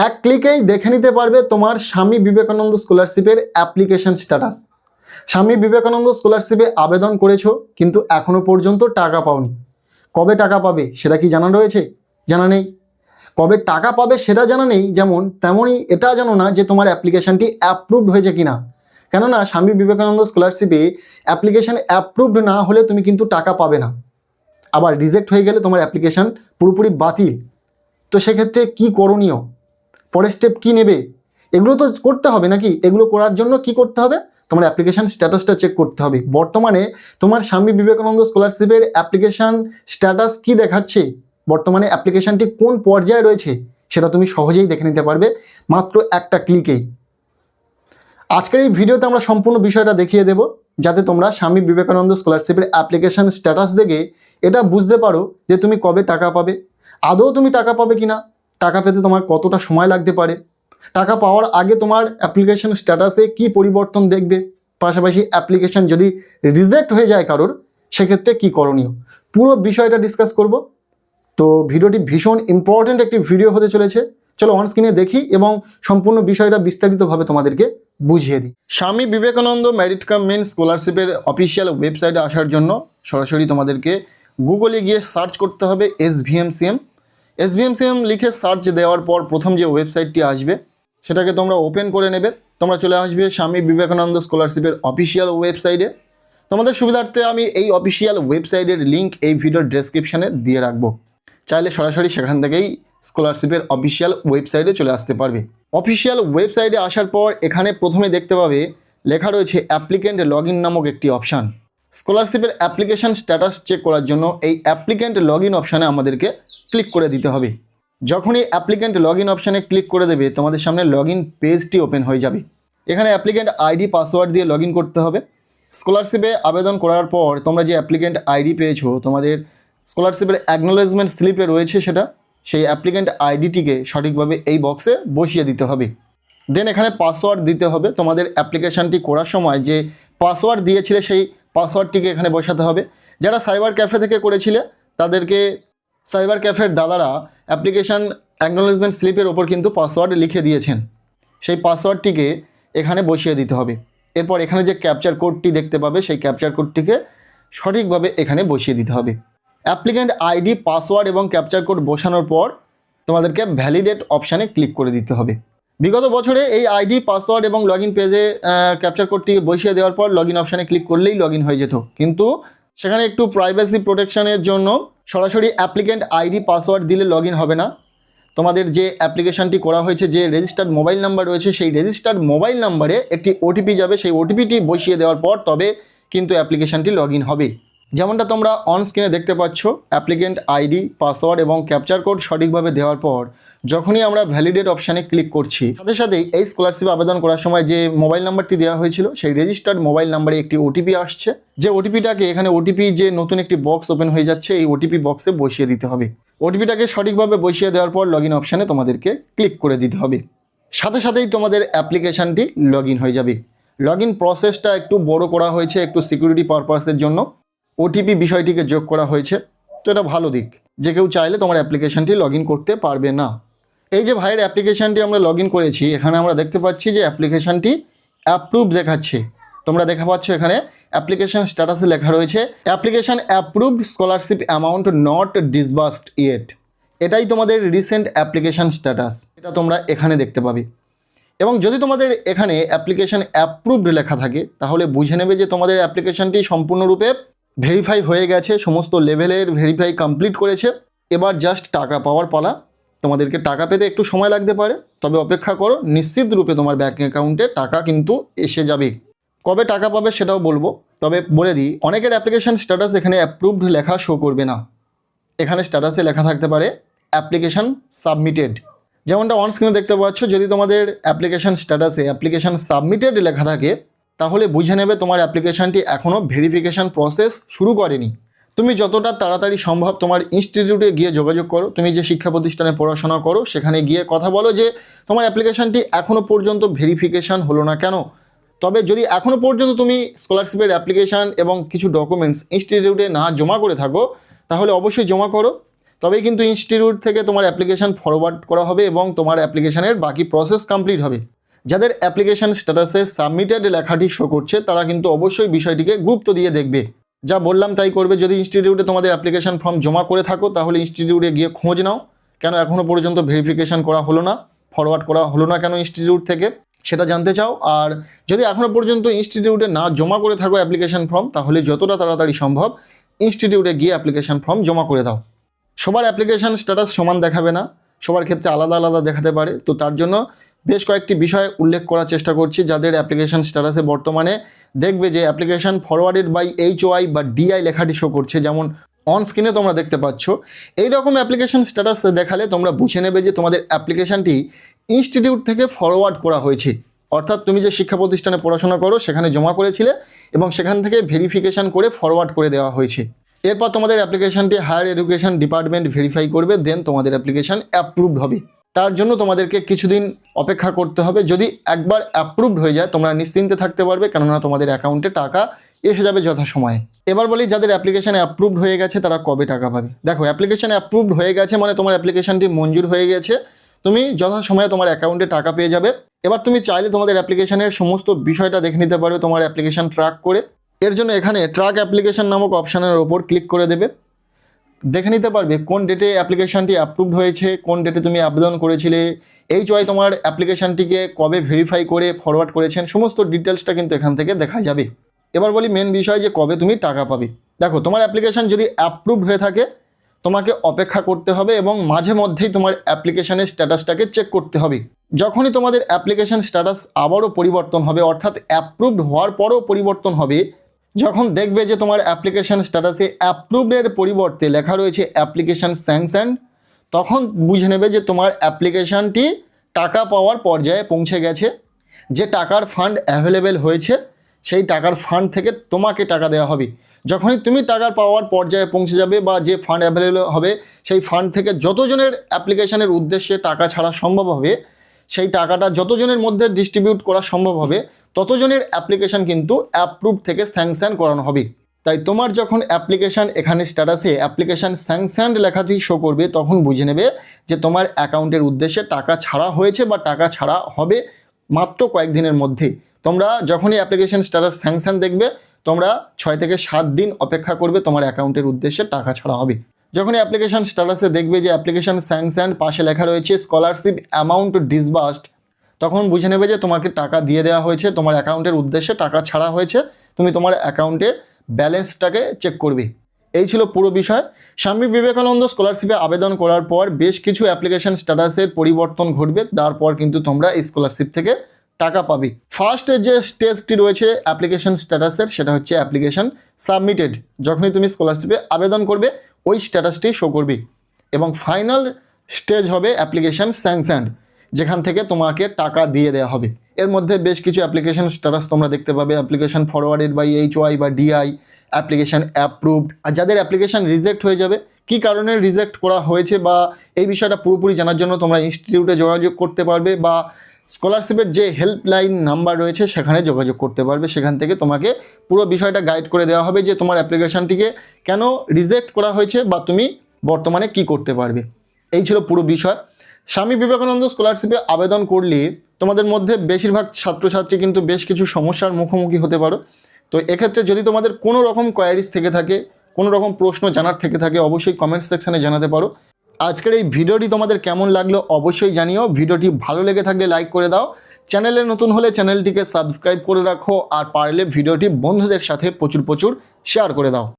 এক ক্লিকেই দেখে নিতে পারবে তোমার স্বামী বিবেকানন্দ স্কলারশিপের অ্যাপ্লিকেশন স্ট্যাটাস। স্বামী বিবেকানন্দ স্কলারশিপে আবেদন করেছো কিন্তু এখনো পর্যন্ত টাকা পাওনি। কবে টাকা পাবে সেটা কি জানা রয়েছে? জানা নেই। কবে টাকা পাবে সেটা জানা নেই, যেমন তেমনই এটা জানো না যে তোমার অ্যাপ্লিকেশনটি অ্যাপ্রুভড হয়েছে কিনা। কেননা স্বামী বিবেকানন্দ স্কলারশিপে অ্যাপ্লিকেশন অ্যাপ্রুভড না হলে তুমি কিন্তু টাকা পাবে না। আবার রিজেক্ট হয়ে গেলে তোমার অ্যাপ্লিকেশন পুরোপুরি বাতিল। তো সেক্ষেত্রে কি করণীয়, পরের স্টেপ কি নেবে, এগুলো তো করতে হবে নাকি? এগুলো করার জন্য কি করতে হবে? তোমার অ্যাপ্লিকেশন স্ট্যাটাসটা চেক করতে হবে। বর্তমানে তোমার স্বামী বিবেকানন্দ স্কলারশিপের অ্যাপ্লিকেশন স্ট্যাটাস কি দেখাচ্ছে, বর্তমানে অ্যাপ্লিকেশনটি কোন পর্যায়ে রয়েছে সেটা তুমি সহজেই দেখে নিতে পারবে মাত্র একটা ক্লিকেই। আজকের এই ভিডিওতে আমরা সম্পূর্ণ বিষয়টা দেখিয়ে দেব, যাতে তোমরা স্বামী বিবেকানন্দ স্কলারশিপের অ্যাপ্লিকেশন স্ট্যাটাস দেখে এটা বুঝতে পারো যে তুমি কবে টাকা পাবে, আদৌ তুমি টাকা পাবে কিনা, টাকা পেতে তোমার কতটা সময় লাগতে পারে, টাকা পাওয়ার আগে তোমার অ্যাপ্লিকেশন স্ট্যাটাসে কি পরিবর্তন দেখবে, পাশাপাশি অ্যাপ্লিকেশন যদি রিজেক্ট হয়ে যায় কারোর সেক্ষেত্রে কি করণীয়, পুরো বিষয়টা ডিসকাস করব। তো ভিডিওটি ভীষণ ইম্পর্ট্যান্ট একটি ভিডিও হতে চলেছে। চলো অন স্ক্রিনে দেখি এবং সম্পূর্ণ বিষয়টা বিস্তারিতভাবে তোমাদেরকে বুঝিয়ে দিই। Swami Vivekananda merit cum main স্কলারশিপের অফিসিয়াল ওয়েবসাইটে আসার জন্য সরাসরি তোমাদেরকে গুগলে গিয়ে সার্চ করতে হবে SVMCM। SVMCM লিখে সার্চ দেওয়ার পর প্রথম যে ওয়েবসাইটটি আসবে সেটাকে তোমরা ওপেন করে নেবে। তোমরা চলে আসবে স্বামী বিবেকানন্দ স্কলারশিপের অফিসিয়াল ওয়েবসাইটে। তোমাদের সুবিধার্থে আমি এই অফিসিয়াল ওয়েবসাইটের লিঙ্ক এই ভিডিওর ডেসক্রিপশানে দিয়ে রাখবো। চাইলে সরাসরি সেখান থেকেই স্কলারশিপের অফিসিয়াল ওয়েবসাইটে চলে আসতে পারবে। অফিসিয়াল ওয়েবসাইটে আসার পর এখানে প্রথমে দেখতে পাবে লেখা রয়েছে অ্যাপ্লিকেন্ট লগ ইন নামক একটি অপশান। স্কলারশিপের অ্যাপ্লিকেশান স্ট্যাটাস চেক করার জন্য এই অ্যাপ্লিকেন্ট লগ ইন অপশানে আমাদেরকে ক্লিক করে দিতে হবে। যখনই অ্যাপ্লিকেন্ট লগ ইন অপশানে ক্লিক করে দেবে তোমাদের সামনে লগ ইন পেজটি ওপেন হয়ে যাবে। এখানে অ্যাপ্লিকেন্ট আইডি পাসওয়ার্ড দিয়ে লগ ইন করতে হবে। স্কলারশিপে আবেদন করার পর তোমরা যে অ্যাপ্লিকেন্ট আইডি পেয়েছো তোমাদের স্কলারশিপের অ্যাকনোলেজমেন্ট স্লিপে রয়েছে সেটা, সেই অ্যাপ্লিকেন্ট আইডিটিকে সঠিকভাবে এই বক্সে বসিয়ে দিতে হবে। দেন এখানে পাসওয়ার্ড দিতে হবে। তোমাদের অ্যাপ্লিকেশানটি করার সময় যে পাসওয়ার্ড দিয়েছিলে সেই পাসওয়ার্ডটিকে এখানে বসাতে হবে। যারা সাইবার ক্যাফে থেকে করেছিলে তাদেরকে সাইবার ক্যাফের দাদারা অ্যাপ্লিকেশান অ্যাকনোলেজমেন্ট স্লিপের ওপর কিন্তু পাসওয়ার্ড লিখে দিয়েছেন, সেই পাসওয়ার্ডটিকে এখানে বসিয়ে দিতে হবে। এরপর এখানে যে ক্যাপচার কোডটি দেখতে পাবে সেই ক্যাপচার কোডটিকে সঠিকভাবে এখানে বসিয়ে দিতে হবে। অ্যাপ্লিকেন্ট আইডি পাসওয়ার্ড এবং ক্যাপচার কোড বসানোর পর তোমাদেরকে ভ্যালিডেট অপশানে ক্লিক করে দিতে হবে। বিগত বছরে এই আইডি পাসওয়ার্ড এবং লগ ইন পেজে ক্যাপচার কোডটি বসিয়ে দেওয়ার পর লগ ইন অপশানে ক্লিক করলেই লগ ইন হয়ে যেত, কিন্তু সেখানে একটু প্রাইভেসি প্রোটেকশনের জন্য সরাসরি অ্যাপ্লিকেন্ট আইডি পাসওয়ার্ড দিলে লগ ইন হবে না। তোমাদের যে অ্যাপ্লিকেশানটি করা হয়েছে যে রেজিস্টার্ড মোবাইল নাম্বার রয়েছে সেই রেজিস্টার্ড মোবাইল নাম্বারে একটি ওটিপি যাবে, সেই ওটিপিটি বসিয়ে দেওয়ার পর তবে কিন্তু অ্যাপ্লিকেশানটি লগ ইন হবে। যেমনটা তোমরা অন স্ক্রিনে দেখতে পাচ্ছ, অ্যাপ্লিকেন্ট আইডি পাসওয়ার্ড এবং ক্যাপচার কোড সঠিকভাবে দেওয়ার পর যখনই আমরা ভ্যালিডেট অপশানে ক্লিক করছি সাথে সাথেই এই স্কলারশিপ আবেদন করার সময় যে মোবাইল নাম্বারটি দেওয়া হয়েছিল সেই রেজিস্টার্ড মোবাইল নাম্বারে একটি ওটিপি আসছে, যে ওটিপিটাকে এখানে ওটিপি যে নতুন একটি বক্স ওপেন হয়ে যাচ্ছে এই ওটিপি বক্সে বসিয়ে দিতে হবে। ওটিপিটাকে সঠিকভাবে বসিয়ে দেওয়ার পর লগ ইন অপশানে তোমাদেরকে ক্লিক করে দিতে হবে। সাথে সাথেই তোমাদের অ্যাপ্লিকেশানটি লগ ইন হয়ে যাবে। লগ ইন প্রসেসটা একটু বড় করা হয়েছে, একটু সিকিউরিটি পারপাসের জন্য ওটিপি বিষয়টিকে যোগ করা হয়েছে। তো এটা ভালো দিক, যে কেউ চাইলে তোমার অ্যাপ্লিকেশানটি লগ ইন করতে পারবে না। এই যে ভাইয়ের অ্যাপ্লিকেশানটি আমরা লগ ইন করেছি, এখানে আমরা দেখতে পাচ্ছি যে অ্যাপ্লিকেশানটি অ্যাপ্রুভ দেখাচ্ছে। তোমরা দেখা পাচ্ছ এখানে অ্যাপ্লিকেশান স্ট্যাটাসে লেখা রয়েছে application approved, scholarship amount not disbursed yet. এটাই তোমাদের রিসেন্ট অ্যাপ্লিকেশান স্ট্যাটাস, এটা তোমরা এখানে দেখতে পাবে। এবং যদি তোমাদের এখানে অ্যাপ্লিকেশান অ্যাপ্রুভড লেখা থাকে তাহলে বুঝে নেবে যে তোমাদের অ্যাপ্লিকেশানটি সম্পূর্ণরূপে ভেরিফাই হয়ে গেছে, সমস্ত লেভেলের ভেরিফাই কমপ্লিট করেছে। এবার জাস্ট টাকা পাওয়ার পালা। তোমাদেরকে টাকা পেতে একটু সময় লাগতে পারে, তবে অপেক্ষা করো, নিশ্চিত রূপে তোমার ব্যাঙ্ক অ্যাকাউন্টে টাকা কিন্তু এসে যাবে। কবে টাকা পাবে সেটাও বলবো, তবে বলে দিই অনেকের অ্যাপ্লিকেশান স্ট্যাটাস এখানে অ্যাপ্রুভড লেখা শো করবে না। এখানে স্ট্যাটাসে লেখা থাকতে পারে অ্যাপ্লিকেশান সাবমিটেড। যেমনটা অন স্ক্রিনে দেখতে পাচ্ছ, যদি তোমাদের অ্যাপ্লিকেশান স্ট্যাটাসে অ্যাপ্লিকেশান সাবমিটেড লেখা থাকে তাহলে বুঝে নেবে তোমার অ্যাপ্লিকেশানটি এখনও ভেরিফিকেশান প্রসেস শুরু করেনি। তুমি যতটা তাড়াতাড়ি সম্ভব তোমার ইনস্টিটিউটে গিয়ে যোগাযোগ করো, তুমি যে শিক্ষা প্রতিষ্ঠানে পড়াশোনা করো সেখানে গিয়ে কথা বলো যে তোমার অ্যাপ্লিকেশানটি এখনও পর্যন্ত ভেরিফিকেশান হলো না কেন। তবে যদি এখনও পর্যন্ত তুমি স্কলারশিপের অ্যাপ্লিকেশান এবং কিছু ডকুমেন্টস ইনস্টিটিউটে না জমা করে থাকো তাহলে অবশ্যই জমা করো। তবেই কিন্তু ইনস্টিটিউট থেকে তোমার অ্যাপ্লিকেশান ফরওয়ার্ড করা হবে এবং তোমার অ্যাপ্লিকেশানের বাকি প্রসেস কমপ্লিট হবে। যাদের অ্যাপ্লিকেশান স্ট্যাটাসে সাবমিটেড লেখাটি শো করছে তারা কিন্তু অবশ্যই বিষয়টিকে গুরুত্ব দিয়ে দেখবে। যা বললাম তাই করবে। যদি ইনস্টিটিউটে তোমাদের অ্যাপ্লিকেশান ফর্ম জমা করে থাকো তাহলে ইনস্টিটিউটে গিয়ে খোঁজ নাও, কেন এখনও পর্যন্ত ভেরিফিকেশান করা হলো না, ফরওয়ার্ড করা হলো না কেন ইনস্টিটিউট থেকে, সেটা জানতে চাও। আর যদি এখনও পর্যন্ত ইনস্টিটিউটে না জমা করে থাকো অ্যাপ্লিকেশান ফর্ম তাহলে যতটা তাড়াতাড়ি সম্ভব ইনস্টিটিউটে গিয়ে অ্যাপ্লিকেশান ফর্ম জমা করে দাও। সবার অ্যাপ্লিকেশান স্ট্যাটাস সমান দেখাবে না, সবার ক্ষেত্রে আলাদা আলাদা দেখাতে পারে। তো তার জন্য বেশ কয়েকটি বিষয় উল্লেখ করার চেষ্টা করছি। যাদের অ্যাপ্লিকেশান স্ট্যাটাসে বর্তমানে দেখবে যে অ্যাপ্লিকেশান ফরওয়ার্ডেড বাই HOI বা DI লেখাটি শো করছে, যেমন অন স্ক্রিনে তোমরা দেখতে পাচ্ছ, এই রকম অ্যাপ্লিকেশান স্ট্যাটাস দেখালে তোমরা বুঝে নেবে যে তোমাদের অ্যাপ্লিকেশানটি ইনস্টিটিউট থেকে ফরওয়ার্ড করা হয়েছে। অর্থাৎ তুমি যে শিক্ষা প্রতিষ্ঠানে পড়াশোনা করো সেখানে জমা করেছিলে এবং সেখান থেকে ভেরিফিকেশান করে ফরওয়ার্ড করে দেওয়া হয়েছে। এরপর তোমাদের অ্যাপ্লিকেশানটি হায়ার এডুকেশন ডিপার্টমেন্ট ভেরিফাই করবে, দেন তোমাদের অ্যাপ্লিকেশান অ্যাপ্রুভড হবে। তার জন্য তোমাদেরকে কিছুদিন অপেক্ষা করতে হবে। যদি একবার অ্যাপ্রুভড হয়ে যায় তোমরা নিশ্চিন্তে থাকতে পারবে, কেননা তোমাদের অ্যাকাউন্টে টাকা এসে যাবে যথাসময়ে। এবার বলি যাদের অ্যাপ্লিকেশান অ্যাপ্রুভড হয়ে গেছে তারা কবে টাকা পাবে। দেখো, অ্যাপ্লিকেশান অ্যাপ্রুভড হয়ে গেছে মানে তোমার অ্যাপ্লিকেশানটি মঞ্জুর হয়ে গেছে, তুমি যথাসময়ে তোমার অ্যাকাউন্টে টাকা পেয়ে যাবে। এবার তুমি চাইলে তোমাদের অ্যাপ্লিকেশানের সমস্ত বিষয়টা দেখে নিতে পারবে তোমার অ্যাপ্লিকেশান ট্র্যাক করে। এর জন্য এখানে ট্র্যাক অ্যাপ্লিকেশান নামক অপশানের ওপর ক্লিক করে দেবে। দেখে নিতে পারবে কোন ডেটে অ্যাপ্লিকেশানটি অ্যাপ্রুভড হয়েছে, কোন ডেটে তুমি আবেদন করেছিলে, HOI তোমার অ্যাপ্লিকেশানটিকে কবে ভেরিফাই করে ফরওয়ার্ড করেছেন, সমস্ত ডিটেলসটা কিন্তু এখান থেকে দেখা যাবে। এবার বলি মেন বিষয় যে কবে তুমি টাকা পাবে। দেখো, তোমার অ্যাপ্লিকেশান যদি অ্যাপ্রুভড হয়ে থাকে তোমাকে অপেক্ষা করতে হবে এবং মাঝে মধ্যেই তোমার অ্যাপ্লিকেশানের স্ট্যাটাসটাকে চেক করতে হবে। যখনই তোমাদের অ্যাপ্লিকেশান স্ট্যাটাস আবারও পরিবর্তন হবে, অর্থাৎ অ্যাপ্রুভড হওয়ার পরও পরিবর্তন হবে, যখন দেখবে যে তোমার অ্যাপ্লিকেশান স্ট্যাটাসে অ্যাপ্রুভডের পরিবর্তে লেখা রয়েছে অ্যাপ্লিকেশান স্যাংশনড, তখন বুঝে নেবে যে তোমার অ্যাপ্লিকেশানটি টাকা পাওয়ার পর্যায়ে পৌঁছে গেছে। যে টাকার ফান্ড অ্যাভেলেবেল হয়েছে সেই টাকার ফান্ড থেকে তোমাকে টাকা দেওয়া হবে। যখনই তুমি টাকার পাওয়ার পর্যায়ে পৌঁছে যাবে বা যে ফান্ড অ্যাভেলেবেল হবে সেই ফান্ড থেকে যতজনের অ্যাপ্লিকেশানের উদ্দেশ্যে টাকা ছাড়া সম্ভব হবে, সেই টাকাটা যতজনের মধ্যে ডিস্ট্রিবিউট করা সম্ভব হবে ততজনের অ্যাপ্লিকেশান কিন্তু অ্যাপ্রুভ থেকে স্যাংশন করানো হবে। তাই তোমার যখন অ্যাপ্লিকেশান এখানে স্ট্যাটাসে অ্যাপ্লিকেশান স্যাংশনড লেখাটি শো করবে তখন বুঝে নেবে যে তোমার অ্যাকাউন্টের উদ্দেশ্যে টাকা ছাড়া হয়েছে বা টাকা ছাড়া হবে মাত্র কয়েকদিনের মধ্যে। তোমরা যখনই অ্যাপ্লিকেশান স্ট্যাটাস স্যাংশন দেখবে তোমরা 6 থেকে 7 দিন অপেক্ষা করবে, তোমার অ্যাকাউন্টের উদ্দেশ্যে টাকা ছাড়া হবে। যখনই অ্যাপ্লিকেশান স্ট্যাটাসে দেখবে যে অ্যাপ্লিকেশান স্যাংশন পাশে লেখা রয়েছে স্কলারশিপ অ্যামাউন্ট ডিসবার্সড, তখন বুঝে নেবে যে তোমাকে টাকা দিয়ে দেওয়া হয়েছে, তোমার অ্যাকাউন্টের উদ্দেশ্যে টাকা ছাড়া হয়েছে, তুমি তোমার অ্যাকাউন্টে ব্যালেন্সটাকে চেক করবে। এই ছিল পুরো বিষয়। স্বামী বিবেকানন্দ স্কলারশিপে আবেদন করার পর বেশ কিছু অ্যাপ্লিকেশান স্ট্যাটাসের পরিবর্তন ঘটবে, তারপর কিন্তু তোমরা এই স্কলারশিপ থেকে টাকা পাবে। ফার্স্ট যে স্টেজটি রয়েছে অ্যাপ্লিকেশান স্ট্যাটাসের সেটা হচ্ছে অ্যাপ্লিকেশান সাবমিটেড। যখনই তুমি স্কলারশিপে আবেদন করবে ওই স্ট্যাটাসটি শো করবে এবং ফাইনাল স্টেজ হবে অ্যাপ্লিকেশান স্যাংশনড, যেখান থেকে তোমাকে টাকা দিয়ে দেওয়া হবে। এর মধ্যে বেশ কিছু অ্যাপ্লিকেশান স্ট্যাটাস তোমরা দেখতে পাবে, অ্যাপ্লিকেশান ফরওয়ার্ডেড বাই HOI বা DI, অ্যাপ্লিকেশান অ্যাপ্রুভড। আর যাদের অ্যাপ্লিকেশান রিজেক্ট হয়ে যাবে, কী কারণে রিজেক্ট করা হয়েছে বা এই বিষয়টা পুরোপুরি জানার জন্য তোমরা ইনস্টিটিউটে যোগাযোগ করতে পারবে বা স্কলারশিপের যে হেল্পলাইন নাম্বার রয়েছে সেখানে যোগাযোগ করতে পারবে। সেখান থেকে তোমাকে পুরো বিষয়টা গাইড করে দেওয়া হবে যে তোমার অ্যাপ্লিকেশানটিকে কেন রিজেক্ট করা হয়েছে বা তুমি বর্তমানে কি করতে পারবে। এই ছিল পুরো বিষয়। স্বামী বিবেকানন্দ স্কলারশিপে আবেদন করলে তোমাদের মধ্যে বেশিরভাগ ছাত্রছাত্রী কিন্তু বেশ কিছু সমস্যার মুখোমুখি হতে পারো। তো এক্ষেত্রে যদি তোমাদের কোনো রকম কোয়ারিজ থেকে থাকে, কোনো রকম প্রশ্ন জানার থেকে থাকে, অবশ্যই কমেন্ট সেকশানে জানাতে পারো। আজকের এই ভিডিওটি তোমাদের কেমন লাগলো অবশ্যই জানিও। ভিডিওটি ভালো লেগে থাকলে লাইক করে দাও, চ্যানেলে নতুন হলে চ্যানেলটিকে সাবস্ক্রাইব করে রাখো, আর পারলে ভিডিওটি বন্ধুদের সাথে প্রচুর শেয়ার করে দাও।